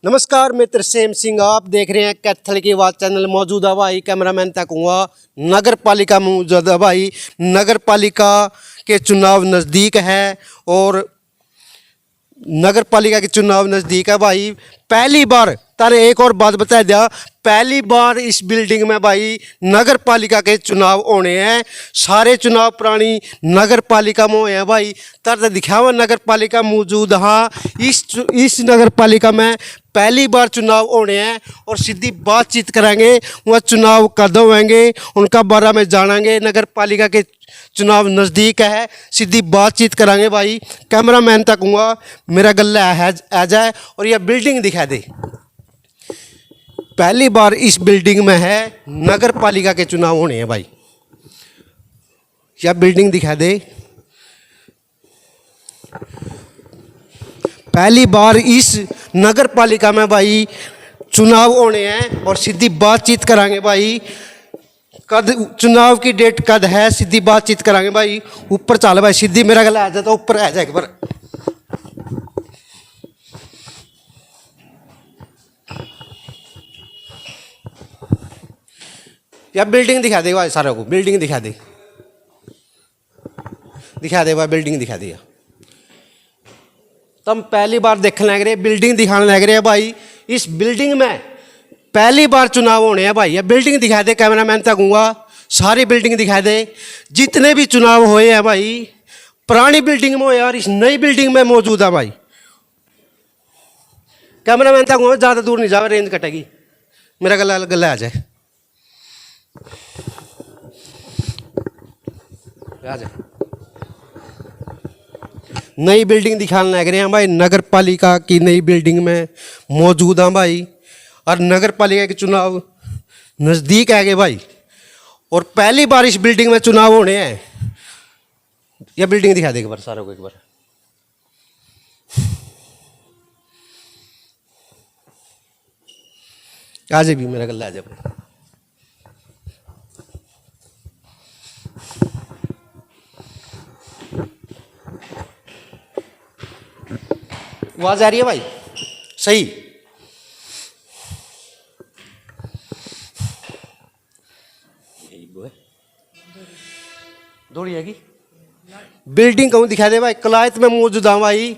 नमस्कार, मैं तरसेम सिंह। आप देख रहे हैं कैथल की आवाज़ चैनल। मौजूदा भाई कैमरामैन तक हुआ नगर पालिका में मौजूदा भाई नगर पालिका के चुनाव नज़दीक है और नगर पालिका के चुनाव नज़दीक है भाई। पहली बार तारे एक और बात बता दिया, पहली बार इस बिल्डिंग में भाई नगर पालिका के चुनाव होने हैं। सारे चुनाव पुरानी नगर पालिका में हुए हैं भाई। तर दिखावा नगर पालिका मौजूद। हाँ, इस नगर पालिका में पहली बार चुनाव होने हैं और सीधी बातचीत करेंगे। वह चुनाव कद होंगे उनका बारे में जानेंगे। नगर पालिका के चुनाव नज़दीक है, सीधी बातचीत करांगे भाई। कैमरामैन तक हुआ मेरा गला आ जाए और यह बिल्डिंग दिखा दे। पहली बार इस बिल्डिंग में है नगर पालिका के चुनाव होने हैं भाई। यह बिल्डिंग दिखा दे। पहली बार इस नगर पालिका में भाई चुनाव होने हैं और सीधी बातचीत करांगे भाई। कद चुनाव की डेट कद है, सीधी बातचीत करांगे भाई। ऊपर चल भाई, सीधी मेरा गला आ जाता, ऊपर आ जाए एक बार। या बिल्डिंग दिखा दे भाई, सारों को बिल्डिंग दिखा दे भाई, बिल्डिंग दिखा दिया। तुम पहली बार देखने लग रहे, बिल्डिंग दिखाने लग रहे हैं भाई। इस बिल्डिंग में पहली बार चुनाव होने हैं भाई। ये बिल्डिंग दिखा दे, कैमरामैन तक हूँगा, सारी बिल्डिंग दिखा दे। जितने भी चुनाव हुए हैं भाई पुरानी बिल्डिंग में यार, इस नई बिल्डिंग में मौजूद है भाई। कैमरामैन तक हूँ, ज़्यादा दूर नहीं जाओ, रेंज कटेगी, मेरा गला गला आ जाए। नई बिल्डिंग दिखाने लग रहे हैं भाई। नगर पालिका की नई बिल्डिंग में मौजूद हैं भाई और नगर पालिका के चुनाव नज़दीक आ गए भाई और पहली बार इस बिल्डिंग में चुनाव होने हैं। यह बिल्डिंग दिखा दे एक बार सारों को, एक बार। आज भी मेरा गला आ जाए। आवाज आ रही है भाई? सही। दौड़ी है बिल्डिंग कहूँ दिखा दे भाई। कलायत में मौजूद है भाई।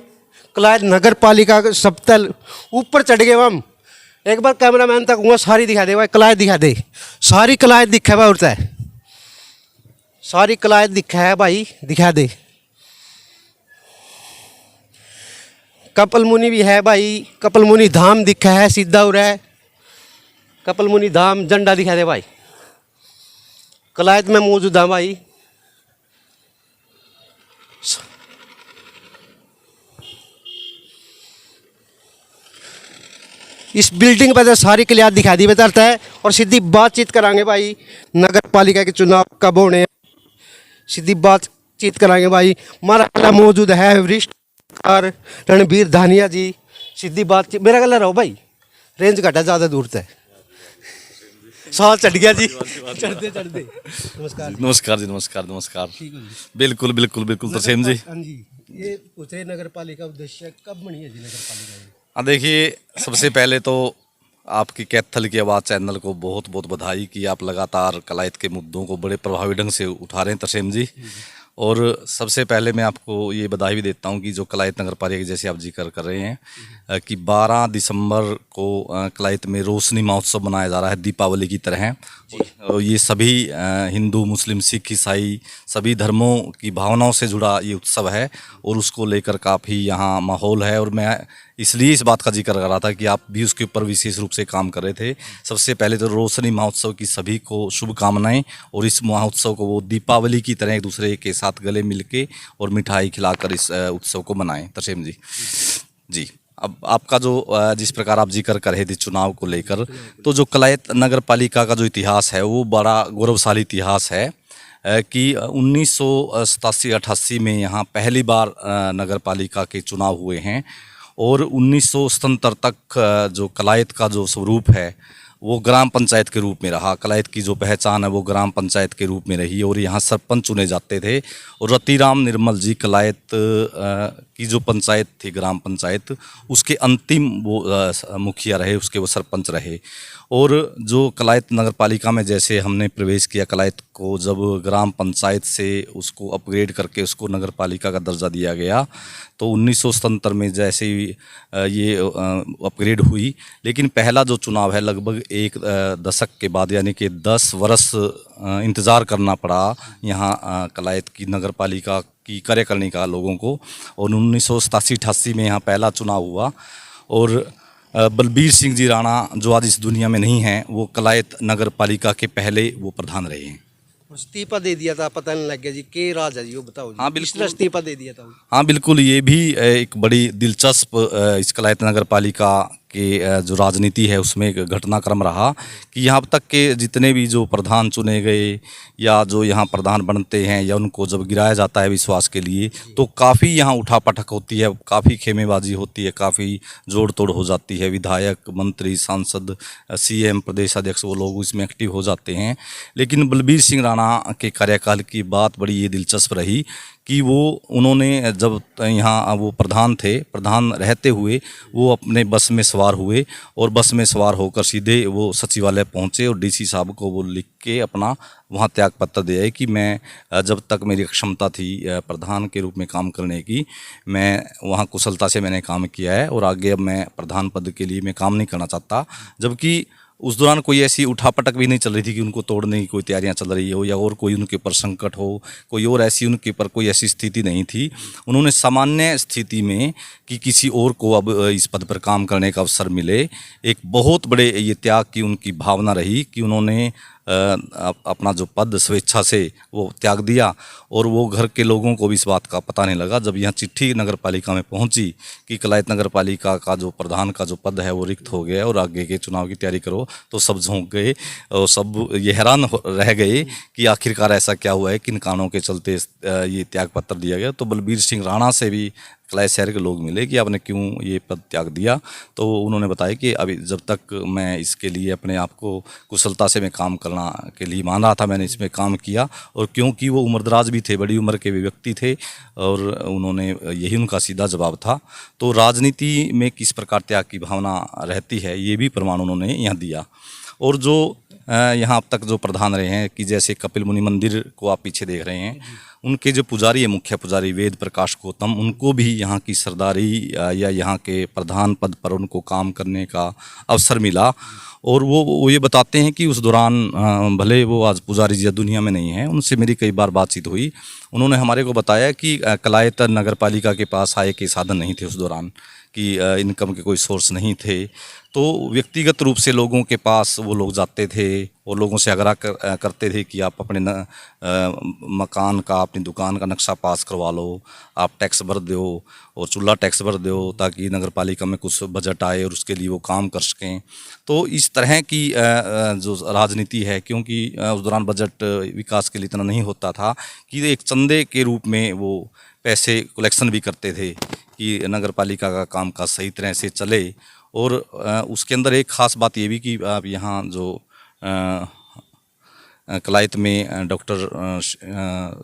कलायत नगर पालिका के सबतल ऊपर चढ़ गए हम। एक बार कैमरामैन तक हुआ, सारी दिखा दे भाई। कलायत दिखा दे, सारी कलायत दिखा भाई। उड़ता है सारी कलायत दिखा है भाई, दिखा दे। कपिल मुनि भी है भाई। कपिल मुनि धाम दिखा है, सीधा हो रहा है कपिल मुनि धाम। झंडा दिखा दे भाई। कलायत में मौजूद है भाई। इस बिल्डिंग पर सारी क्लियर दिखा दी बताता है और सीधी बातचीत करांगे भाई। नगर पालिका के चुनाव कब होने हैं, सीधी बातचीत करांगे भाई। हमारा मौजूद है वरिष्ठ और रणबीर धानिया जी। सीधी बातचीत, मेरा गला रहो भाई, रेंज घटा, ज़्यादा दूर है। साल चढ़ गया जी, चढ़ते चढ़ते। नमस्कार जी, नमस्कार। बिल्कुल तरसेम जी। हाँ जी, ये पूछ रहे नगर पालिका उद्देश्य कब बनी है जी नगर पालिका? हाँ, देखिए, सबसे पहले तो आपकी कैथल की आवाज़ चैनल को बहुत बहुत बधाई कि आप लगातार कलायत के मुद्दों को बड़े प्रभावी ढंग से उठा रहे हैं तरसेम जी। और सबसे पहले मैं आपको ये बधाई भी देता हूँ कि जो कलायत नगर पालिका की जैसे आप जिक्र कर रहे हैं कि 12 दिसंबर को कलायत में रोशनी महोत्सव मनाया जा रहा है दीपावली की तरह। और ये सभी हिंदू, मुस्लिम, सिख, ईसाई सभी धर्मों की भावनाओं से जुड़ा ये उत्सव है और उसको लेकर काफ़ी यहाँ माहौल है। और मैं इसलिए इस बात का जिक्र कर रहा था कि आप भी उसके ऊपर विशेष रूप से काम कर रहे थे। सबसे पहले तो रोशनी महोत्सव की सभी को शुभकामनाएं और इस महोत्सव को वो दीपावली की तरह एक दूसरे के साथ गले मिलके और मिठाई खिलाकर इस उत्सव को मनाएं। तरसेम जी, अब आपका जो जिस प्रकार आप जिक्र कर रहे थे चुनाव को लेकर, तो जो कलायत नगर पालिका का जो इतिहास है वो बड़ा गौरवशाली इतिहास है कि 1987-88 में यहाँ पहली बार नगर पालिका के चुनाव हुए हैं और 1977 तक जो कलायत का जो स्वरूप है वो ग्राम पंचायत के रूप में रहा। कलायत की जो पहचान है वो ग्राम पंचायत के रूप में रही और यहाँ सरपंच चुने जाते थे। और रतिराम निर्मल जी कलायत की जो पंचायत थी, ग्राम पंचायत, उसके अंतिम वो मुखिया रहे, उसके वो सरपंच रहे। और जो कलायत नगर पालिका में जैसे हमने प्रवेश किया, कलायत को जब ग्राम पंचायत से उसको अपग्रेड करके उसको नगर पालिका का दर्जा दिया गया, तो 1977 में जैसे ही ये अपग्रेड हुई। लेकिन पहला जो चुनाव है लगभग एक दशक के बाद, यानी कि 10 वर्ष इंतज़ार करना पड़ा यहाँ कलायत की नगर पालिका की कार्यकारिणी का लोगों को। और 1987-88 में यहाँ पहला चुनाव हुआ और बलबीर सिंह जी राणा, जो आज इस दुनिया में नहीं हैं, वो कलायत नगर पालिका के पहले वो प्रधान रहे हैं। इस्तीफा दे दिया था, पता नहीं लग गया जी, के राज है जी, वो बताओ जी। हाँ, किस बिल्कुल। तरह इस्तीफा दे दिया था वो? हाँ बिल्कुल, ये भी एक बड़ी दिलचस्प इस कलायत नगर पालिका के जो राजनीति है उसमें एक घटनाक्रम रहा कि यहाँ तक के जितने भी जो प्रधान चुने गए या जो यहाँ प्रधान बनते हैं या उनको जब गिराया जाता है विश्वास के लिए, तो काफ़ी यहाँ उठापटक होती है, काफ़ी खेमेबाजी होती है, काफ़ी जोड़ तोड़ हो जाती है। विधायक, मंत्री, सांसद, सीएम, प्रदेश अध्यक्ष, वो लोग इसमें एक्टिव हो जाते हैं। लेकिन बलबीर सिंह राणा के कार्यकाल की बात बड़ी ये दिलचस्प रही कि उन्होंने जब यहाँ वो प्रधान थे, प्रधान रहते हुए वो अपने बस में सवार हुए और बस में सवार होकर सीधे वो सचिवालय पहुँचे और डीसी साहब को वो लिख के अपना वहाँ त्याग पत्र दिया है कि मैं जब तक मेरी क्षमता थी प्रधान के रूप में काम करने की, मैं वहाँ कुशलता से मैंने काम किया है और आगे अब मैं प्रधान पद के लिए मैं काम नहीं करना चाहता। जबकि उस दौरान कोई ऐसी उठापटक भी नहीं चल रही थी कि उनको तोड़ने की कोई तैयारियां चल रही हो या और कोई उनके ऊपर संकट हो, कोई और ऐसी उनके ऊपर कोई ऐसी स्थिति नहीं थी। उन्होंने सामान्य स्थिति में कि किसी और को अब इस पद पर काम करने का अवसर मिले, एक बहुत बड़े ये त्याग की उनकी भावना रही कि उन्होंने अपना जो पद स्वेच्छा से वो त्याग दिया। और वो घर के लोगों को भी इस बात का पता नहीं लगा जब यहाँ चिट्ठी नगर पालिका में पहुँची कि कलायत नगर पालिका का जो प्रधान का जो पद है वो रिक्त हो गया और आगे के चुनाव की तैयारी करो, तो सब झोंक गए और सब ये हैरान रह गए कि आखिरकार ऐसा क्या हुआ है, किन कारणों के चलते ये त्याग पत्र दिया गया। तो बलबीर सिंह राणा से भी कलायत शहर के लोग मिले कि आपने क्यों ये पद त्याग दिया, तो उन्होंने बताया कि अभी जब तक मैं इसके लिए अपने आप को कुशलता से मैं काम करना के लिए मान रहा था, मैंने इसमें काम किया। और क्योंकि वो उम्रदराज भी थे, बड़ी उम्र के भी व्यक्ति थे और उन्होंने यही उनका सीधा जवाब था। तो राजनीति में किस प्रकार त्याग की भावना रहती है ये भी प्रमाण उन्होंने यहाँ दिया। और जो यहाँ अब तक जो प्रधान रहे हैं कि जैसे कपिल मुनि मंदिर को आप पीछे देख रहे हैं, उनके जो पुजारी है, मुख्य पुजारी वेद प्रकाश गौतम, उनको भी यहाँ की सरदारी या यहाँ के प्रधान पद पर उनको काम करने का अवसर मिला। और वो ये बताते हैं कि उस दौरान भले वो आज पुजारी जी दुनिया में नहीं हैं, उनसे मेरी कई बार बातचीत हुई। उन्होंने हमारे को बताया कि कलायत नगर पालिका के पास आय के साधन नहीं थे उस दौरान, कि इनकम के कोई सोर्स नहीं थे। तो व्यक्तिगत रूप से लोगों के पास वो लोग जाते थे और लोगों से आग्रह करते थे कि आप अपने मकान का, अपनी दुकान का नक्शा पास करवा लो, आप टैक्स भर दो और चूल्हा टैक्स भर दो ताकि नगर पालिका में कुछ बजट आए और उसके लिए वो काम कर सकें। तो इस तरह की जो राजनीति है, क्योंकि उस दौरान बजट विकास के लिए इतना नहीं होता था, कि एक चंदे के रूप में वो पैसे कलेक्शन भी करते थे कि नगर पालिका का काम का सही तरह से चले। और उसके अंदर एक ख़ास बात ये भी कि आप यहाँ जो कलायत में डॉक्टर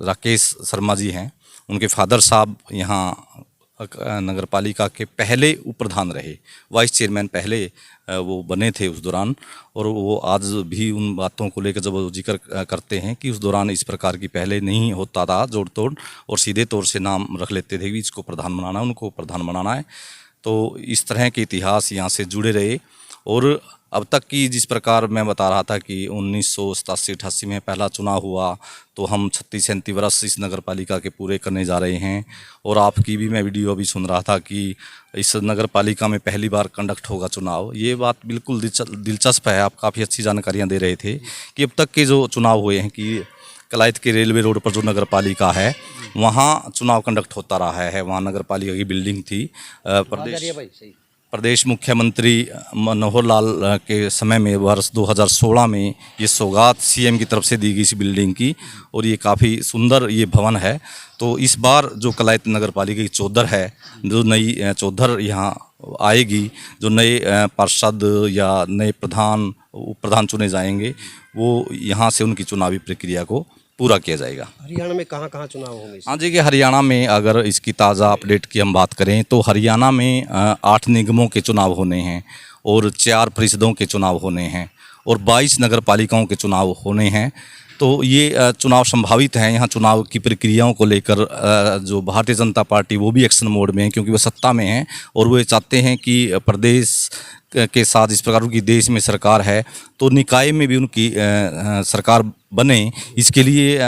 राकेश शर्मा जी हैं, उनके फादर साहब यहाँ नगर पालिका के पहले उप प्रधान रहे, वाइस चेयरमैन पहले वो बने थे उस दौरान। और वो आज भी उन बातों को लेकर जब वो जिक्र करते हैं कि उस दौरान इस प्रकार की पहले नहीं होता था जोड़ तोड़, और सीधे तौर से नाम रख लेते थे कि इसको प्रधान बनाना है, उनको प्रधान बनाना है। तो इस तरह के इतिहास यहाँ से जुड़े रहे। और अब तक की जिस प्रकार मैं बता रहा था कि 1987-88 में पहला चुनाव हुआ, तो हम 36-37 वर्ष इस नगर पालिका के पूरे करने जा रहे हैं। और आपकी भी मैं वीडियो अभी सुन रहा था कि इस नगर पालिका में पहली बार कंडक्ट होगा चुनाव। ये बात बिल्कुल दिलचस्प है। आप काफ़ी अच्छी जानकारियाँ दे रहे थे कि अब तक के जो चुनाव हुए हैं कि कलायत के रेलवे रोड पर जो नगर पालिका है वहाँ चुनाव कंडक्ट होता रहा है। वहाँ नगर पालिका की बिल्डिंग थी। प्रदेश मुख्यमंत्री मनोहर लाल के समय में वर्ष 2016 में ये सौगात सीएम की तरफ से दी गई इस बिल्डिंग की, और ये काफ़ी सुंदर ये भवन है। तो इस बार जो कलायत नगर पालिका की चौधर है, जो नई चौधर यहाँ आएगी, जो नए पार्षद या नए प्रधान वो प्रधान चुने जाएंगे, वो यहाँ से उनकी चुनावी प्रक्रिया को पूरा किया जाएगा। हरियाणा में कहाँ कहाँ चुनाव होंगे हाँ जी, कि हरियाणा में अगर इसकी ताज़ा अपडेट की हम बात करें तो हरियाणा में 8 निगमों के चुनाव होने हैं और 4 परिषदों के चुनाव होने हैं और 22 नगर पालिकाओं के चुनाव होने हैं। तो ये चुनाव संभावित हैं। यहाँ चुनाव की प्रक्रियाओं को लेकर जो भारतीय जनता पार्टी वो भी एक्शन मोड में है, क्योंकि वो सत्ता में है और वो ये चाहते हैं कि प्रदेश के साथ इस प्रकार की देश में सरकार है तो निकाय में भी उनकी सरकार बने। इसके लिए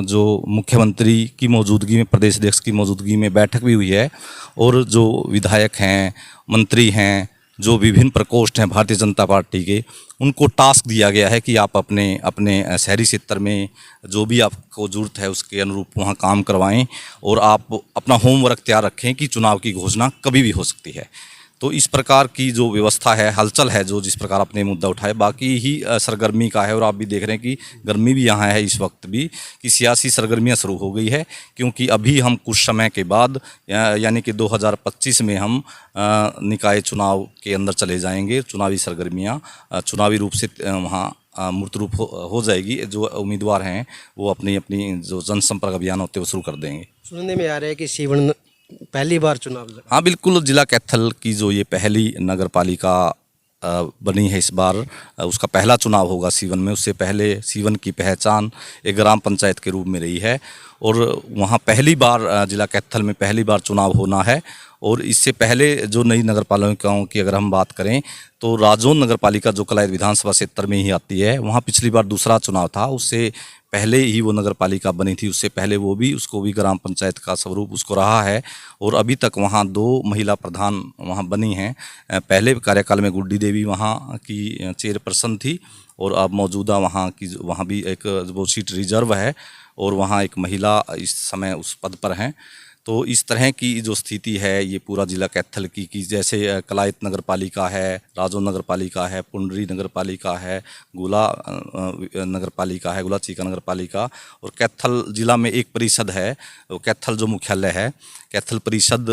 जो मुख्यमंत्री की मौजूदगी में, प्रदेश अध्यक्ष की मौजूदगी में बैठक भी हुई है और जो विधायक हैं, मंत्री हैं, जो विभिन्न प्रकोष्ठ हैं भारतीय जनता पार्टी के, उनको टास्क दिया गया है कि आप अपने अपने शहरी क्षेत्र में जो भी आपको ज़रूरत है उसके अनुरूप वहाँ काम करवाएं और आप अपना होमवर्क तैयार रखें कि चुनाव की घोषणा कभी भी हो सकती है। तो इस प्रकार की जो व्यवस्था है, हलचल है, जो जिस प्रकार अपने मुद्दा उठाए, बाकी ही सरगर्मी का है। और आप भी देख रहे हैं कि गर्मी भी यहाँ है इस वक्त भी, कि सियासी सरगर्मियाँ शुरू हो गई है, क्योंकि अभी हम कुछ समय के बाद यानी कि 2025 में हम निकाय चुनाव के अंदर चले जाएंगे। चुनावी सरगर्मियाँ चुनावी रूप से वहाँ मूर्त रूप हो जाएगी। जो उम्मीदवार हैं वो अपनी अपनी जो जनसंपर्क अभियान होते हैं वो शुरू कर देंगे। सुनने में आ रहा है कि सीवन पहली बार चुनाव लड़ा। हाँ बिल्कुल, जिला कैथल की जो ये पहली नगर पालिका बनी है इस बार, उसका पहला चुनाव होगा सीवन में। उससे पहले सीवन की पहचान एक ग्राम पंचायत के रूप में रही है और वहाँ पहली बार जिला कैथल में पहली बार चुनाव होना है। और इससे पहले जो नई नगर पालिकाओं की अगर हम बात करें तो राजौंद नगर पालिका जो कलायत विधानसभा क्षेत्र में ही आती है, वहाँ पिछली बार दूसरा चुनाव था। उससे पहले ही वो नगर पालिका बनी थी, उससे पहले उसको भी ग्राम पंचायत का स्वरूप उसको रहा है। और अभी तक वहाँ 2 महिला प्रधान वहाँ बनी हैं। पहले कार्यकाल में गुड्डी देवी वहाँ की चेयरपर्सन थी और अब मौजूदा वहाँ भी एक वो सीट रिजर्व है और वहाँ एक महिला इस समय उस पद पर हैं। तो इस तरह की जो स्थिति है ये पूरा जिला कैथल की, कि जैसे कलायत नगर पालिका है, राजौंद नगर पालिका है, पुंडरी नगर पालिका है, गुला नगर पालिका है, गुला चीका नगर पालिका, और कैथल जिला में एक परिषद है। कैथल जो मुख्यालय है, कैथल परिषद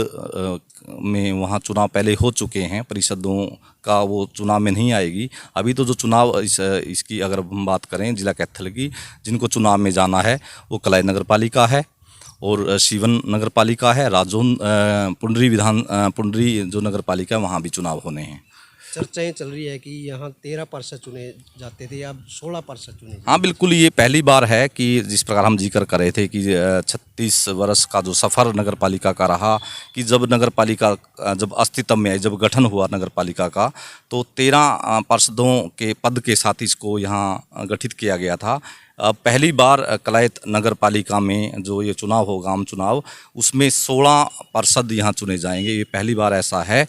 में वहाँ चुनाव पहले हो चुके हैं। परिषदों का वो चुनाव में नहीं आएगी अभी। तो जो चुनाव इसकी अगर हम बात करें जिला कैथल की, जिनको चुनाव में जाना है वो कलायत नगर पालिका है और सीवन नगर पालिका है। राजौंद पुंडरी जो नगर पालिका है वहाँ भी चुनाव होने हैं। चर्चाएं चल रही है कि यहाँ 13 पार्षद चुने जाते थे, अब 16 पार्षद चुने। हाँ बिल्कुल, ये पहली बार है कि जिस प्रकार हम जिक्र कर रहे थे कि 36 वर्ष का जो सफ़र नगर पालिका का रहा, कि जब नगर पालिका जब अस्तित्व में आई, जब गठन हुआ नगर पालिका का, तो 13 पार्षदों के पद के साथ इसको यहाँ गठित किया गया था। पहली बार कलायत नगर पालिका में जो ये चुनाव होगा, आम चुनाव, उसमें 16 पार्षद यहाँ चुने जाएंगे। ये पहली बार ऐसा है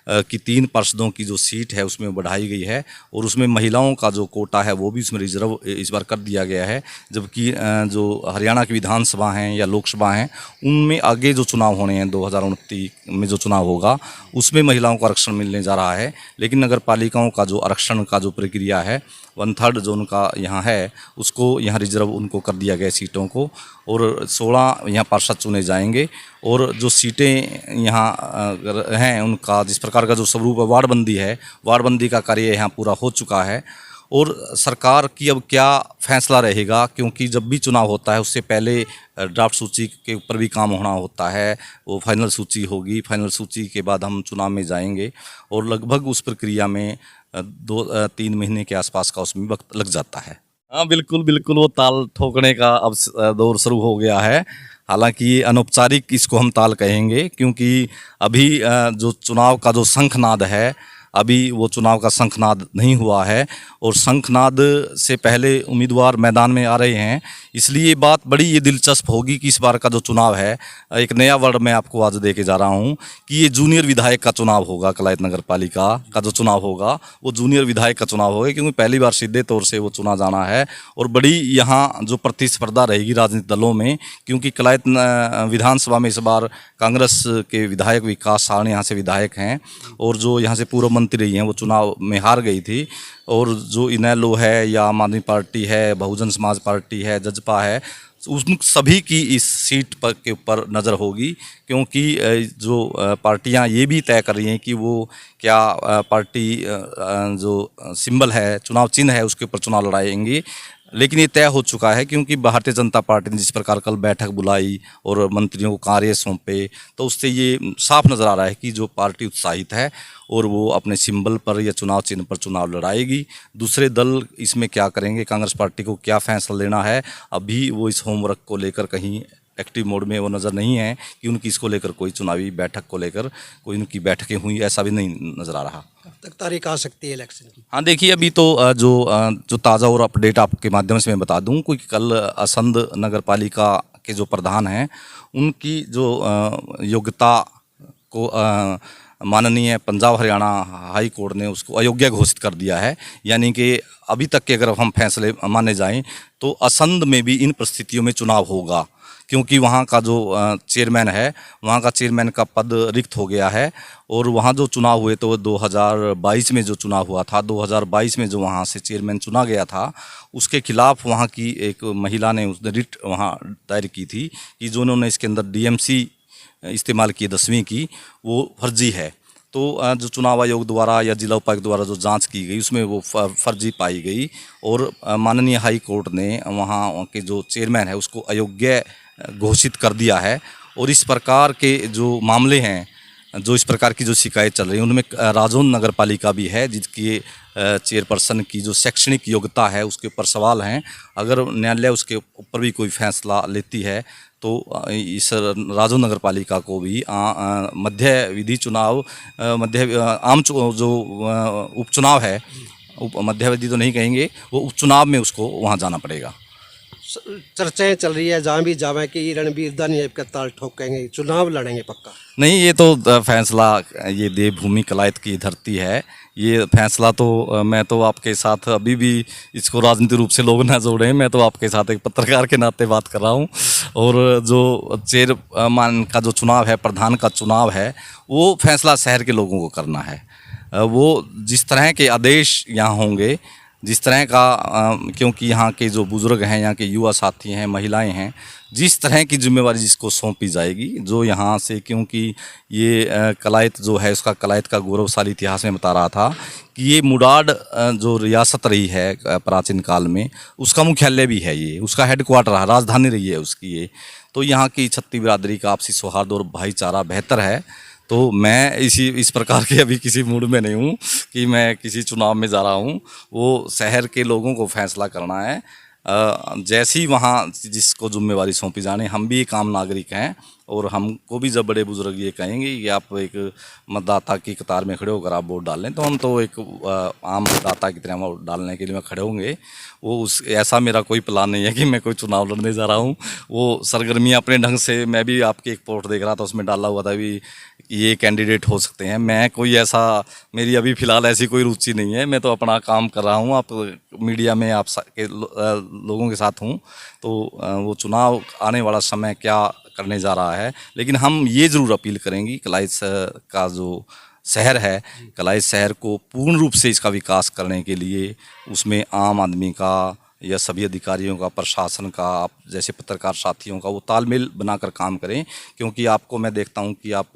कि 3 पार्षदों की जो सीट है उसमें बढ़ाई गई है और उसमें महिलाओं का जो कोटा है वो भी उसमें रिजर्व इस बार कर दिया गया है। जबकि जो हरियाणा की विधानसभा हैं या लोकसभा हैं उनमें आगे जो चुनाव होने हैं 2029 में जो चुनाव होगा उसमें महिलाओं को आरक्षण मिलने जा रहा है। लेकिन नगर पालिकाओं का जो आरक्षण का जो प्रक्रिया है 1/3 जो उनका यहाँ है उसको यहाँ रिजर्व उनको कर दिया गया सीटों को, और 16 यहाँ पार्षद चुने जाएंगे। और जो सीटें यहाँ हैं उनका जिस प्रकार का जो स्वरूप वार्डबंदी है, वार्डबंदी का कार्य यहाँ पूरा हो चुका है। और सरकार की अब क्या फैसला रहेगा, क्योंकि जब भी चुनाव होता है उससे पहले ड्राफ्ट सूची के ऊपर भी काम होना होता है। वो फाइनल सूची होगी, फाइनल सूची के बाद हम चुनाव में जाएंगे और लगभग उस प्रक्रिया में 2-3 महीने के आसपास का उसमें वक्त लग जाता है। हाँ बिल्कुल बिल्कुल, वो ताल ठोकने का अब दौर शुरू हो गया है। हालांकि अनौपचारिक इसको हम ताल कहेंगे, क्योंकि अभी जो चुनाव का जो शंखनाद है, अभी वो चुनाव का शंखनाद नहीं हुआ है और शंखनाद से पहले उम्मीदवार मैदान में आ रहे हैं। इसलिए बात बड़ी ये दिलचस्प होगी कि इस बार का जो चुनाव है, एक नया वर्ड मैं आपको आज दे के जा रहा हूँ कि ये जूनियर विधायक का चुनाव होगा। कलायत नगर पालिका का जो चुनाव होगा वो जूनियर विधायक का चुनाव होगा, क्योंकि पहली बार सीधे तौर से वो चुना जाना है। और बड़ी यहाँ जो प्रतिस्पर्धा रहेगी राजनीतिक दलों में, क्योंकि कलायत विधानसभा में इस बार कांग्रेस के विधायक विकास सारण यहाँ से विधायक हैं और जो यहाँ से पूर्व मंत्री रही हैं वो चुनाव में हार गई थी। और जो इनेलो है या आम आदमी पार्टी है, बहुजन समाज पार्टी है, जजपा है, उन सभी की इस सीट पर के ऊपर नज़र होगी, क्योंकि जो पार्टियां ये भी तय कर रही हैं कि वो क्या पार्टी जो सिंबल है, चुनाव चिन्ह है, उसके ऊपर चुनाव लड़ाएंगी। लेकिन ये तय हो चुका है, क्योंकि भारतीय जनता पार्टी ने जिस प्रकार कल बैठक बुलाई और मंत्रियों को कार्य सौंपे, तो उससे ये साफ नज़र आ रहा है कि जो पार्टी उत्साहित है और वो अपने सिंबल पर या चुनाव चिन्ह पर चुनाव लड़ाएगी। दूसरे दल इसमें क्या करेंगे, कांग्रेस पार्टी को क्या फैसला लेना है, अभी वो इस होमवर्क को लेकर कहीं एक्टिव मोड में वो नज़र नहीं है कि उनकी इसको लेकर कोई चुनावी बैठक को लेकर कोई उनकी बैठकें हुई, ऐसा भी नहीं नज़र आ रहा। कब तक तारीख आ सकती है इलेक्शन की? हाँ देखिए, अभी तो जो ताज़ा और अपडेट आपके माध्यम से मैं बता दूं, क्योंकि कल असंध नगर पालिका के जो प्रधान हैं उनकी जो योग्यता को माननीय पंजाब हरियाणा हाई कोर्ट ने उसको अयोग्य घोषित कर दिया है। यानी कि अभी तक के अगर हम फैसले माने जाएं तो असंध में भी इन परिस्थितियों में चुनाव होगा, क्योंकि वहाँ का जो चेयरमैन है, वहाँ का चेयरमैन का पद रिक्त हो गया है। और वहाँ जो चुनाव हुए तो 2022 में जो चुनाव हुआ था, 2022 में जो वहाँ से चेयरमैन चुना गया था, उसके खिलाफ वहाँ की एक महिला ने उसने रिट वहाँ दायर की थी कि जो उन्होंने इसके अंदर डीएमसी इस्तेमाल की 10वीं की, वो फर्जी है। तो जो चुनाव आयोग द्वारा या जिला उपायुक्त द्वारा जो जांच की गई उसमें वो फर्जी पाई गई और माननीय हाई कोर्ट ने वहाँ के जो चेयरमैन है उसको अयोग्य घोषित कर दिया है। और इस प्रकार के जो मामले हैं, जो इस प्रकार की जो शिकायत चल रही है, उनमें राजौंद नगर पालिका भी है, जिसकी चेयरपर्सन की जो शैक्षणिक योग्यता है उसके ऊपर सवाल हैं। अगर न्यायालय उसके ऊपर भी कोई फैसला लेती है तो इस राजौंद नगर पालिका को भी मध्य विधि चुनाव जो उपचुनाव है, मध्य विधि तो नहीं कहेंगे, वो उपचुनाव में उसको वहाँ जाना पड़ेगा। चर्चाएं चल रही है जहाँ भी जावे कि रणबीर दा नहीं का ताल ठोकेंगे, चुनाव लड़ेंगे पक्का? नहीं, ये तो फैसला, ये देवभूमि कलायत की धरती है, ये फैसला तो मैं तो आपके साथ अभी भी इसको राजनीतिक रूप से लोग ना जोड़ें, मैं तो आपके साथ एक पत्रकार के नाते बात कर रहा हूँ। और जो चेयरमैन का जो चुनाव है, प्रधान का चुनाव है, वो फैसला शहर के लोगों को करना है। वो जिस तरह के आदेश यहाँ होंगे, जिस तरह का क्योंकि यहाँ के जो बुज़ुर्ग हैं, यहाँ के युवा साथी हैं, महिलाएं हैं, जिस तरह की जिम्मेवारी जिसको सौंपी जाएगी, जो यहाँ से, क्योंकि ये कलायत जो है उसका कलायत का गौरवशाली इतिहास में बता रहा था कि ये मुडाड जो रियासत रही है प्राचीन काल में, उसका मुख्यालय भी है, ये उसका हेडक्वार्टर है, राजधानी रही है उसकी ये। तो यहाँ की छत्तीस बिरादरी का आपसी सौहार्द और भाईचारा बेहतर है। तो मैं इस प्रकार के अभी किसी मूड में नहीं हूँ कि मैं किसी चुनाव में जा रहा हूँ। वो शहर के लोगों को फैसला करना है। जैसी वहाँ जिसको जिम्मेवारी सौंपी जाने, हम भी एक आम नागरिक हैं और हमको भी जब बड़े बुजुर्ग ये कहेंगे कि आप एक मतदाता की कतार में खड़े होकर आप वोट डाल लें, तो हम तो एक आम मतदाता की तरह वोट डालने के लिए मैं खड़े होंगे। वो ऐसा मेरा कोई प्लान नहीं है कि मैं कोई चुनाव लड़ने जा रहा हूँ। वो सरगर्मियाँ अपने ढंग से, मैं भी आपकी एक पोस्ट देख रहा था, उसमें डाला हुआ था भी ये कैंडिडेट हो सकते हैं। मैं कोई ऐसा, मेरी अभी फ़िलहाल ऐसी कोई रुचि नहीं है, मैं तो अपना काम कर रहा हूँ। आप मीडिया में आप के लोगों के साथ हूँ, तो वो चुनाव आने वाला समय क्या करने जा रहा है। लेकिन हम ये ज़रूर अपील करेंगे, कलायत का जो शहर है, कलायत शहर को पूर्ण रूप से इसका विकास करने के लिए उसमें आम आदमी का या सभी अधिकारियों का, प्रशासन का, आप जैसे पत्रकार साथियों का वो तालमेल बनाकर काम करें। क्योंकि आपको मैं देखता हूँ कि आप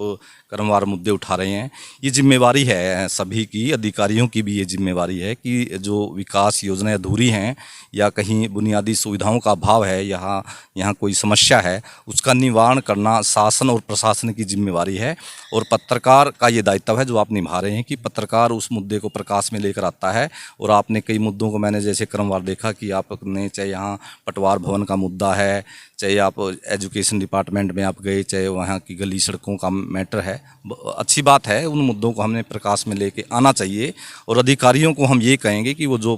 क्रमवार मुद्दे उठा रहे हैं। ये जिम्मेवारी है सभी की, अधिकारियों की भी ये जिम्मेवारी है कि जो विकास योजनाएं अधूरी हैं या कहीं बुनियादी सुविधाओं का अभाव है, यहाँ कोई समस्या है, उसका निवारण करना शासन और प्रशासन की जिम्मेवारी है। और पत्रकार का ये दायित्व है जो आप निभा रहे हैं कि पत्रकार उस मुद्दे को प्रकाश में लेकर आता है। और आपने कई मुद्दों को, मैंने जैसे क्रमवार देखा कि आपने, चाहे यहाँ पटवार भवन का मुद्दा है, चाहे आप एजुकेशन डिपार्टमेंट में आप गए, चाहे वहाँ की गली सड़कों का मैटर है, अच्छी बात है, उन मुद्दों को हमने प्रकाश में लेके आना चाहिए। और अधिकारियों को हम ये कहेंगे कि वो जो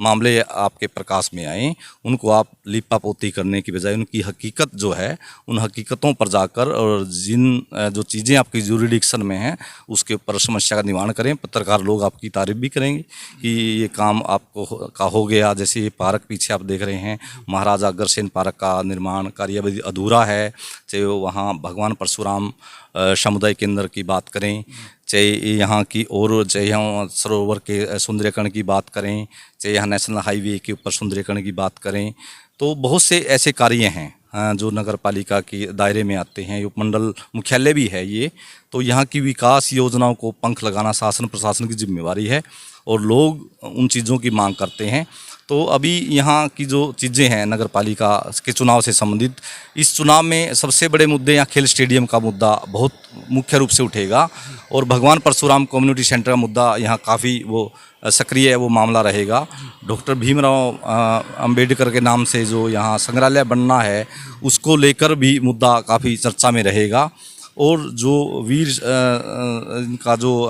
मामले आपके प्रकाश में आए उनको आप लिपापोती करने की बजाय उनकी हकीकत जो है, उन हकीकतों पर जाकर और जिन जो चीज़ें आपकी जुरिडिक्शन में हैं उसके ऊपर समस्या का निवारण करें। पत्रकार लोग आपकी तारीफ भी करेंगे कि ये काम आपको का हो गया। जैसे ये पार्क पीछे आप देख रहे हैं, महाराजा अग्रसेन पार्क का निर्माण कार्य अभी अधूरा है। चाहे वहाँ भगवान परशुराम समुदाय केंद्र की बात करें, चाहे यहाँ की, और चाहे यहाँ सरोवर के सुंदरीकरण की बात करें, चाहे यहाँ नेशनल हाईवे के ऊपर सुंदरीकरण की बात करें, तो बहुत से ऐसे कार्य हैं जो नगर पालिका के दायरे में आते हैं। उपमंडल मुख्यालय भी है ये, तो यहाँ की विकास योजनाओं को पंख लगाना शासन प्रशासन की जिम्मेवारी है और लोग उन चीज़ों की मांग करते हैं। तो अभी यहाँ की जो चीज़ें हैं नगर पालिका के चुनाव से संबंधित, इस चुनाव में सबसे बड़े मुद्दे यहाँ खेल स्टेडियम का मुद्दा बहुत मुख्य रूप से उठेगा और भगवान परशुराम कम्युनिटी सेंटर का मुद्दा यहाँ काफ़ी वो सक्रिय है, वो मामला रहेगा। डॉक्टर भीमराव अंबेडकर के नाम से जो यहाँ संग्रहालय बनना है उसको लेकर भी मुद्दा काफ़ी चर्चा में रहेगा। और जो वीर इनका जो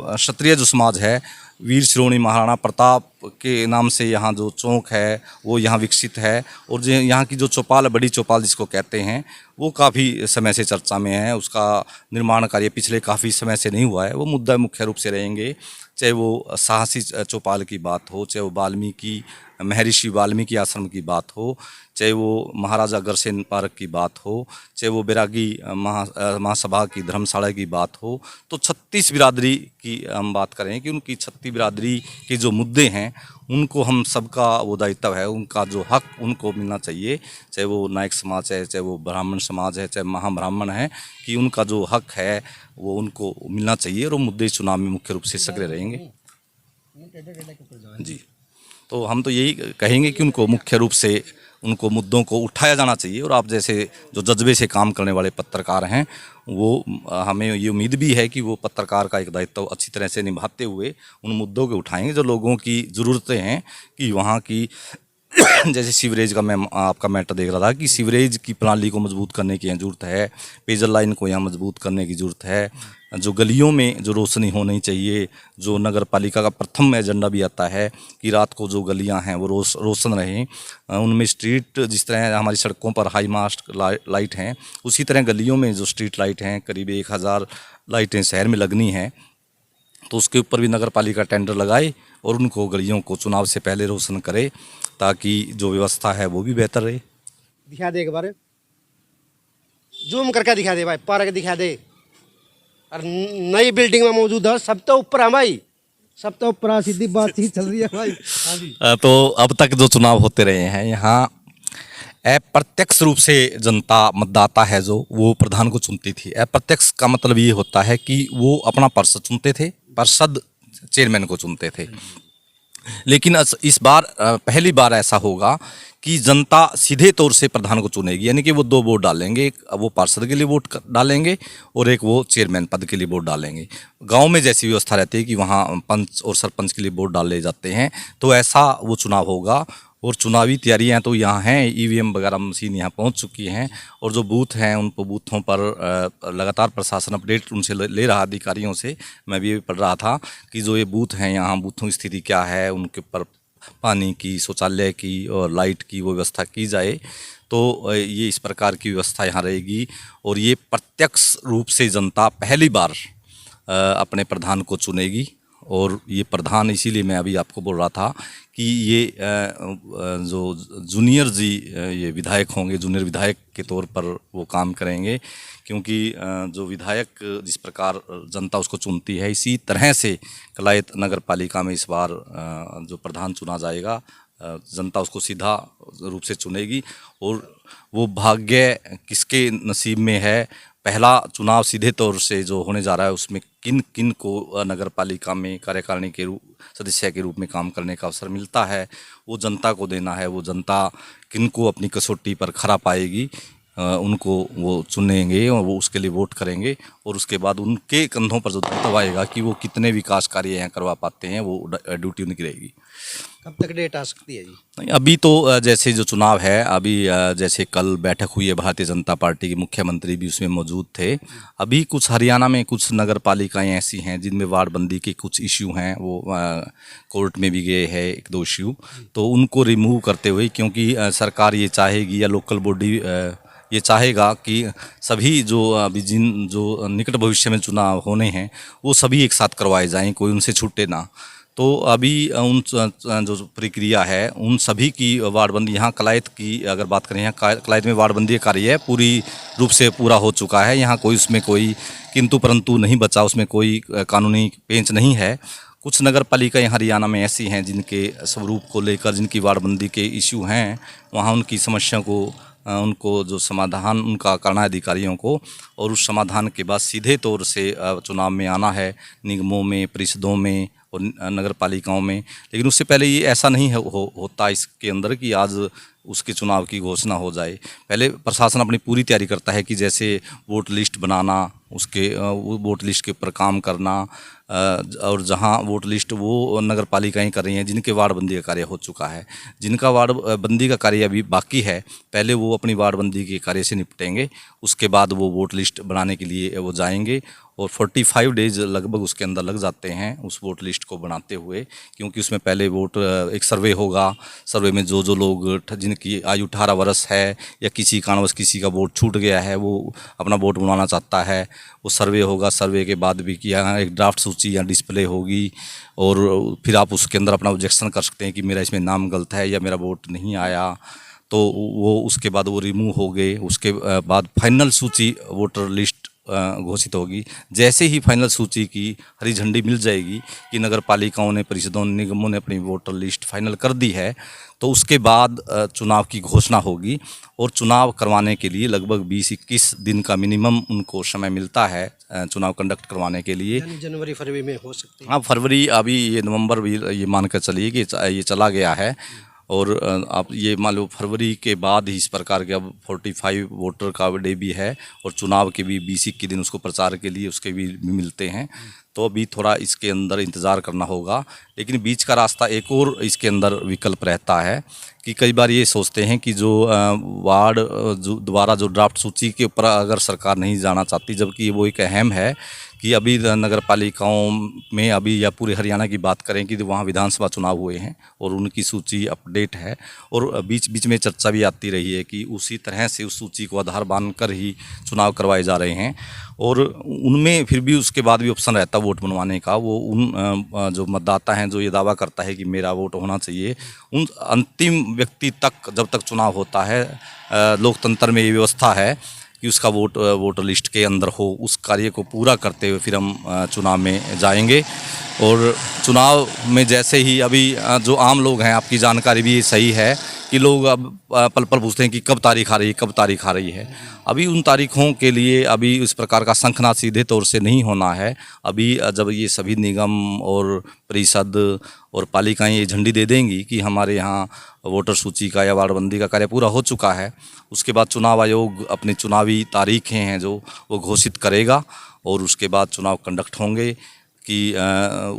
क्षत्रिय जो समाज है, वीर श्रोणी महाराणा प्रताप के नाम से यहाँ जो चौक है वो यहाँ विकसित है और जो यहाँ की जो चौपाल, बड़ी चौपाल जिसको कहते हैं, वो काफ़ी समय से चर्चा में है। उसका निर्माण कार्य पिछले काफ़ी समय से नहीं हुआ है। वो मुद्दा मुख्य रूप से रहेंगे, चाहे वो साहसी चौपाल की बात हो, चाहे वो वाल्मीकि महर्षि वाल्मीकि आश्रम की बात हो, चाहे वो महाराजा अग्रसेन पार्क की बात हो, चाहे वो बैरागी महासभा की धर्मशाला की बात हो। तो 36 बिरादरी की हम बात करें कि उनकी 36 बिरादरी के जो मुद्दे हैं उनको हम सबका वो दायित्व है, उनका जो हक उनको मिलना चाहिए, चाहे वो नायक समाज है, चाहे वो ब्राह्मण समाज है, चाहे महाब्राह्मण है, कि उनका जो हक है वो उनको मिलना चाहिए और वो मुद्दे चुनाव में मुख्य रूप से सक्रिय रहेंगे। जी, तो हम तो यही कहेंगे कि उनको मुख्य रूप से उनको मुद्दों को उठाया जाना चाहिए और आप जैसे जो जज्बे से काम करने वाले पत्रकार हैं, वो हमें ये उम्मीद भी है कि वो पत्रकार का एक दायित्व अच्छी तरह से निभाते हुए उन मुद्दों को उठाएंगे जो लोगों की ज़रूरतें हैं। कि वहाँ की जैसे सीवरेज का मैं आपका मैटर देख रहा था कि सीवरेज की प्रणाली को मजबूत करने की यहाँ ज़रूरत है, पेयजल लाइन को यहाँ मजबूत करने की ज़रूरत है, जो गलियों में जो रोशनी होनी चाहिए, जो नगर पालिका का प्रथम एजेंडा भी आता है कि रात को जो गलियाँ हैं वो रोशन रहें, उनमें स्ट्रीट जिस तरह हमारी सड़कों पर हाई मास्ट लाइट हैं, उसी तरह गलियों में जो स्ट्रीट लाइट हैं, करीब 1000 लाइटें शहर में लगनी हैं, तो उसके ऊपर भी नगर पालिका टेंडर लगाए और उनको गलियों को चुनाव से पहले रोशन करे ताकि जो व्यवस्था है वो भी बेहतर रहे। दिखा दे एक बार, जूम करके दिखा दे भाई, पार्क दिखा दे। और नई बिल्डिंग में मौजूद है, सब तो ऊपर है भाई, सब तो ऊपर, सीधी बातचीत चल रही है भाई। हाँ जी। तो अब तक जो चुनाव होते रहे हैं यहाँ अप्रत्यक्ष रूप से जनता मतदाता है जो वो प्रधान को चुनती थी। अप्रत्यक्ष का मतलब ये होता है कि वो अपना पार्षद चुनते थे, पार्षद चेयरमैन को चुनते थे। लेकिन इस बार पहली बार ऐसा होगा कि जनता सीधे तौर से प्रधान को चुनेगी, यानी कि वो 2 वोट डालेंगे, एक वो पार्षद के लिए वोट डालेंगे और एक वो चेयरमैन पद के लिए वोट डालेंगे। गांव में जैसी व्यवस्था रहती है कि वहाँ पंच और सरपंच के लिए वोट डाले जाते हैं, तो ऐसा वो चुनाव होगा। और चुनावी तैयारियां तो यहाँ हैं, ईवीएम वगैरह मशीन यहाँ पहुँच चुकी हैं और जो बूथ हैं उन बूथों पर लगातार प्रशासन अपडेट उनसे ले रहा, अधिकारियों से। मैं भी पढ़ रहा था कि जो ये बूथ हैं यहाँ बूथों की स्थिति क्या है, उनके ऊपर पानी की, शौचालय की और लाइट की वो व्यवस्था की जाए। तो ये इस प्रकार की व्यवस्था यहाँ रहेगी और ये प्रत्यक्ष रूप से जनता पहली बार अपने प्रधान को चुनेगी। और ये प्रधान, इसीलिए मैं अभी आपको बोल रहा था कि ये जो जूनियर जी ये विधायक होंगे, जूनियर विधायक के तौर पर वो काम करेंगे, क्योंकि जो विधायक जिस प्रकार जनता उसको चुनती है, इसी तरह से कलायत नगर पालिका में इस बार जो प्रधान चुना जाएगा, जनता उसको सीधा रूप से चुनेगी। और वो भाग्य किसके नसीब में है, पहला चुनाव सीधे तौर से जो होने जा रहा है उसमें किन किन को नगर पालिका में कार्यकारिणी के सदस्य के रूप में काम करने का अवसर मिलता है, वो जनता को देना है। वो जनता किन को अपनी कसौटी पर खरा पाएगी, उनको वो चुनेंगे और वो उसके लिए वोट करेंगे और उसके बाद उनके कंधों पर जो दायित्व आएगा कि वो कितने विकास कार्य यहाँ करवा पाते हैं, वो ड्यूटी उनकी रहेगी। कब तक डेट आ सकती है जी? नहीं, अभी तो जैसे जो चुनाव है, अभी जैसे कल बैठक हुई है, भारतीय जनता पार्टी के मुख्यमंत्री भी उसमें मौजूद थे। अभी कुछ हरियाणा में कुछ नगर पालिकाएँ ऐसी हैं जिनमें वार्डबंदी के कुछ इश्यू हैं, वो कोर्ट में भी गए हैं 1-2 इश्यू, तो उनको रिमूव करते हुए, क्योंकि सरकार ये चाहेगी या लोकल बॉडी ये चाहेगा कि सभी जो अभी जो निकट भविष्य में चुनाव होने हैं वो सभी एक साथ करवाए जाएं, कोई उनसे छूटे ना। तो अभी उन जो प्रक्रिया है उन सभी की वार्डबंदी, यहाँ कलायत की अगर बात करें, यहाँ कलायत में वार्डबंदी कार्य है पूरी रूप से पूरा हो चुका है। यहाँ कोई उसमें कोई किंतु परंतु नहीं बचा, उसमें कोई कानूनी पेंच नहीं है। कुछ नगर पालिकाएँ हरियाणा में ऐसी हैं जिनके स्वरूप को लेकर, जिनकी वार्डबंदी के इश्यू हैं, वहाँ उनकी समस्या को उनको जो समाधान उनका करना है अधिकारियों को, और उस समाधान के बाद सीधे तौर से चुनाव में आना है, निगमों में, परिषदों में और नगर पालिकाओं में। लेकिन उससे पहले ये ऐसा नहीं होता इसके अंदर कि आज उसके चुनाव की घोषणा हो जाए। पहले प्रशासन अपनी पूरी तैयारी करता है कि जैसे वोट लिस्ट बनाना, उसके वोट लिस्ट के ऊपर काम करना, और जहां वोट लिस्ट वो नगर पालिकाएँ कर रही हैं जिनके वार्डबंदी का कार्य हो चुका है। जिनका वार्डबंदी का कार्य अभी बाकी है, पहले वो अपनी वार्डबंदी के कार्य से निपटेंगे, उसके बाद वो वोट लिस्ट बनाने के लिए वो जाएंगे। और 45 डेज लगभग उसके अंदर लग जाते हैं उस वोट लिस्ट को बनाते हुए, क्योंकि उसमें पहले वोट एक सर्वे होगा। सर्वे में जो लोग जिनकी आयु 18 वर्ष है या किसी कारणवश किसी का वोट छूट गया है, वो अपना वोट बनवाना चाहता है, वो सर्वे होगा। सर्वे के बाद भी कि यहाँ एक ड्राफ्ट सूची या डिस्प्ले होगी, और फिर आप उसके अंदर अपना ऑब्जेक्शन कर सकते हैं कि मेरा इसमें नाम गलत है या मेरा वोट नहीं आया, तो वो उसके बाद वो रिमूव हो गए। उसके बाद फाइनल सूची वोटर लिस्ट घोषित होगी। जैसे ही फाइनल सूची की हरी झंडी मिल जाएगी कि नगर पालिकाओं ने, परिषदों ने, निगमों ने अपनी वोटर लिस्ट फाइनल कर दी है, तो उसके बाद चुनाव की घोषणा होगी। और चुनाव करवाने के लिए लगभग 20-21 दिन का मिनिमम उनको समय मिलता है चुनाव कंडक्ट करवाने के लिए। यानी जनवरी फरवरी में हो सकते हैं। हाँ, फरवरी, अभी ये नवंबर भी ये मान कर चलिए कि ये चला गया है। और आप ये मान लो फरवरी के बाद ही इस प्रकार के अब 45 वोटर का डे भी है, और चुनाव के भी 20-21 दिन उसको प्रचार के लिए उसके भी मिलते हैं। तो अभी थोड़ा इसके अंदर इंतज़ार करना होगा। लेकिन बीच का रास्ता एक और इसके अंदर विकल्प रहता है कि कई बार ये सोचते हैं कि जो वार्ड जो दोबारा जो ड्राफ्ट सूची के ऊपर अगर सरकार नहीं जाना चाहती, जबकि वो एक अहम है कि अभी नगर पालिकाओं में अभी या पूरे हरियाणा की बात करें कि वहाँ विधानसभा चुनाव हुए हैं और उनकी सूची अपडेट है, और बीच बीच में चर्चा भी आती रही है कि उसी तरह से उस सूची को आधार मानकर ही चुनाव करवाए जा रहे हैं। और उनमें फिर भी उसके बाद भी ऑप्शन रहता है वोट बनवाने का। वो उन जो मतदाता हैं जो ये दावा करता है कि मेरा वोट होना चाहिए, उन अंतिम व्यक्ति तक जब तक चुनाव होता है, लोकतंत्र में ये व्यवस्था है कि उसका वोट वोटर लिस्ट के अंदर हो। उस कार्य को पूरा करते हुए फिर हम चुनाव में जाएंगे। और चुनाव में जैसे ही अभी जो आम लोग हैं, आपकी जानकारी भी सही है कि लोग अब पल पल पूछते हैं कि कब तारीख आ रही है, कब तारीख आ रही है। अभी उन तारीखों के लिए अभी इस प्रकार का शंखनाद सीधे तौर से नहीं होना है। अभी जब ये सभी निगम और परिषद और पालिकाएं ये झंडी दे देंगी कि हमारे यहाँ वोटर सूची का या वार्डबंदी का कार्य पूरा हो चुका है, उसके बाद चुनाव आयोग अपनी चुनावी तारीखें हैं जो वो घोषित करेगा, और उसके बाद चुनाव कंडक्ट होंगे। कि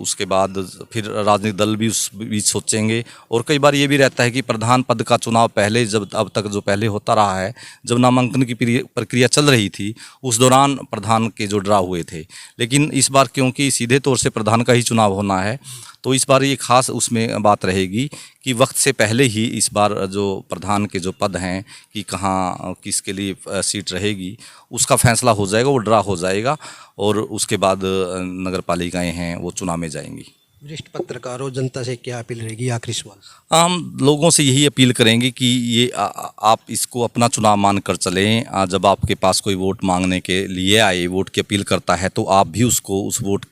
उसके बाद फिर राजनीतिक दल भी उस बीच सोचेंगे। और कई बार ये भी रहता है कि प्रधान पद का चुनाव पहले, जब अब तक जो पहले होता रहा है, जब नामांकन की प्रक्रिया चल रही थी उस दौरान प्रधान के जो ड्रा हुए थे। लेकिन इस बार क्योंकि सीधे तौर से प्रधान का ही चुनाव होना है, तो इस बार ये खास उसमें बात रहेगी कि वक्त से पहले ही इस बार जो प्रधान के जो पद हैं कि कहाँ किसके लिए सीट रहेगी, उसका फैसला हो जाएगा, वो ड्रा हो जाएगा, और उसके बाद नगर पालिकाएँ हैं वो चुनाव में जाएंगी। वरिष्ठ पत्रकारों, जनता से क्या अपील रहेगी? आखिरी सवाल। हम लोगों से यही अपील करेंगे कि ये आप इसको अपना चुनाव मानकर चलें। जब आपके पास कोई वोट मांगने के लिए आए, वोट की अपील करता है, तो आप भी उसको उस वोट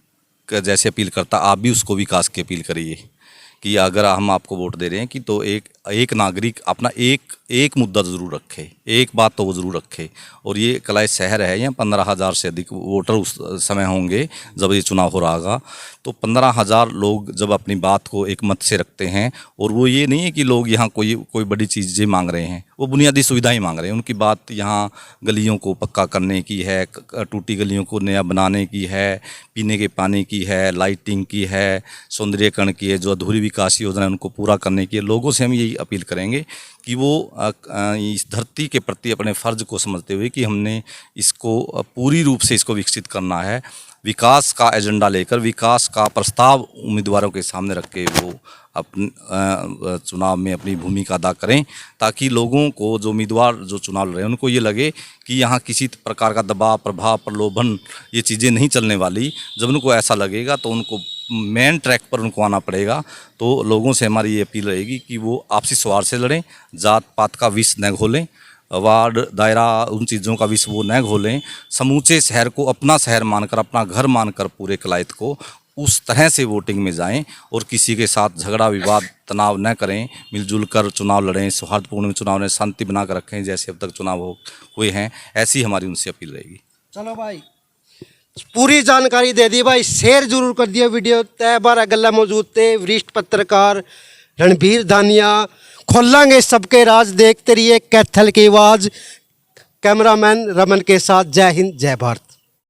जैसे अपील करता, आप भी उसको विकास की अपील करिए कि अगर हम आपको वोट दे रहे हैं कि तो एक नागरिक अपना एक मुद्दा ज़रूर रखे, एक बात तो वो ज़रूर रखे। और ये कलाई शहर है, यहाँ 15,000 से अधिक वोटर उस समय होंगे जब ये चुनाव हो रहा होगा। तो 15,000 लोग जब अपनी बात को एक मत से रखते हैं, और वो ये नहीं है कि लोग यहाँ कोई बड़ी चीज़ें मांग रहे हैं, वो बुनियादी सुविधाएं मांग रहे हैं। उनकी बात यहाँ गलियों को पक्का करने की है, टूटी गलियों को नया बनाने की है, पीने के पानी की है, लाइटिंग की है, सौंदर्यीकरण की है, जो अधूरी विकास योजना है उनको पूरा करने की है। लोगों से हम यही अपील करेंगे कि वो इस धरती के प्रति अपने फ़र्ज़ को समझते हुए कि हमने इसको पूरी रूप से इसको विकसित करना है, विकास का एजेंडा लेकर, विकास का प्रस्ताव उम्मीदवारों के सामने रख के वो अपने चुनाव में अपनी भूमिका अदा करें, ताकि लोगों को, जो उम्मीदवार जो चुनाव लड़ रहे हैं, उनको ये लगे कि यहाँ किसी प्रकार का दबाव, प्रभाव, प्रलोभन ये चीज़ें नहीं चलने वाली। जब उनको ऐसा लगेगा तो उनको मेन ट्रैक पर उनको आना पड़ेगा। तो लोगों से हमारी ये अपील रहेगी कि वो आपसी स्वार्थ से लड़ें, जात पात का विष न घोलें, वार्ड दायरा उन चीज़ों का विष वो न घोलें। समूचे शहर को अपना शहर मानकर, अपना घर मानकर पूरे कलायत को उस तरह से वोटिंग में जाएं और किसी के साथ झगड़ा विवाद तनाव न करें, मिलजुल कर चुनाव लड़ें, सौहार्दपूर्ण चुनाव में शांति बना कर रखें, जैसे अब तक चुनाव हुए हैं, ऐसी हमारी उनसे अपील रहेगी। चलो भाई, पूरी जानकारी दे दी भाई, शेयर जरूर कर दिया वीडियो। तय बार गल्ला मौजूद थे वरिष्ठ पत्रकार रणबीर धानिया। खोलेंगे सबके राज, देखते रहिए कैथल की आवाज़। कैमरामैन रमन के साथ, जय हिंद जय भारत।